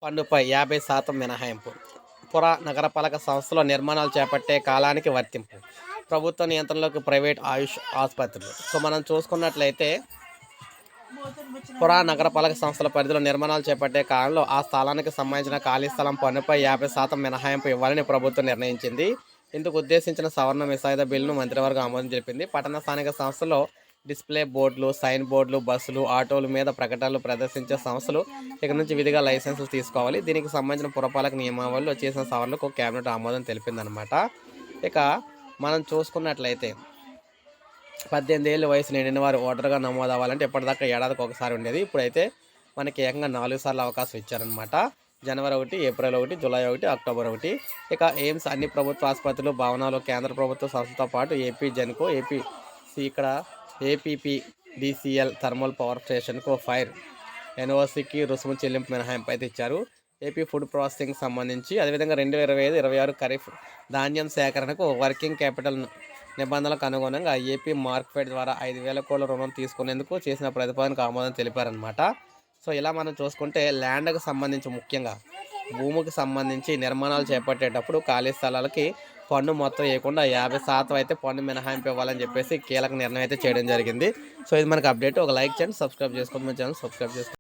పన్నుపై 50% మినహాయింపు. నగరపాలక సంస్థలో నిర్మాణాలు చేపట్టే కాలానికి వర్తింపు. ప్రభుత్వ నియంత్రణలోకి ప్రైవేట్ ఆయుష్ ఆసుపత్రులు. సో మనం చూసుకున్నట్లయితే నగరపాలక సంస్థల పరిధిలో నిర్మాణాలు చేపట్టే కాలంలో ఆ స్థలానికి సంబంధించిన ఖాళీ స్థలం పన్నుపై 50% మినహాయింపు ఇవ్వాలని ప్రభుత్వం నిర్ణయించింది. ఇందుకు ఉద్దేశించిన సవరణ ముసాయిదా బిల్లును మంత్రివర్గం ఆమోదం తెలిపింది. పట్టణ స్థానిక సంస్థల్లో డిస్ప్లే బోర్డులు, సైన్ బోర్డులు, బస్సులు, ఆటోల మీద ప్రకటనలు ప్రదర్శించే సంస్థలు ఇక నుంచి విధిగా లైసెన్సులు తీసుకోవాలి. దీనికి సంబంధించిన పురపాలక నియమావళిలో చేసిన సవరణలకు కేబినెట్ ఆమోదం తెలిపిందనమాట. ఇక మనం చూసుకున్నట్లయితే 18 ఏళ్ళ వయసు నిండిన వారు ఓటర్గా నమోదు అవ్వాలంటే ఇప్పటిదాకా ఏడాదికి ఒకసారి ఉండేది. ఇప్పుడైతే మనకి ఏకంగా 4 సార్లు అవకాశం ఇచ్చారనమాట. జనవరి 1, ఏప్రిల్ 1, జూలై 1, అక్టోబర్ 1. ఇక ఎయిమ్స్ అన్ని ప్రభుత్వ ఆసుపత్రులు, భవనాలు కేంద్ర ప్రభుత్వ సంస్థలతో పాటు ఏపీ జెన్కో, ఏపీసీ ఇక్కడ ఏపీపీడీసీఎల్ థర్మల్ పవర్ స్టేషన్కు ఫైర్ ఎన్ఓసికి రుసుము చెల్లింపు మినహాయింపు అయితే ఇచ్చారు. ఏపీ ఫుడ్ ప్రాసెసింగ్ సంబంధించి అదేవిధంగా 2025-26 ఖరీఫ్ ధాన్యం సేకరణకు వర్కింగ్ క్యాపిటల్ నిబంధనలకు అనుగుణంగా ఏపీ మార్క్ఫెడ్ ద్వారా 5,000 కోట్ల రుణం తీసుకునేందుకు చేసిన ప్రతిపాదనకు ఆమోదం తెలిపారనమాట. సో ఇలా మనం చూసుకుంటే ల్యాండ్కి సంబంధించి ముఖ్యంగా భూమికి సంబంధించి నిర్మాణాలు చేపట్టేటప్పుడు ఖాళీ స్థలాలకి పన్ను మొత్తం వేయకుండా 50% అయితే పన్ను మినహాయింపు ఇవ్వాలని చెప్పేసి కీలక నిర్ణయం అయితే చేయడం జరిగింది. సో ఇది మనకు అప్డేట్. ఒక లైక్ చేయండి, సబ్స్క్రైబ్ చేసుకోండి, మన ఛానల్ సబ్స్క్రైబ్ చేసుకోండి.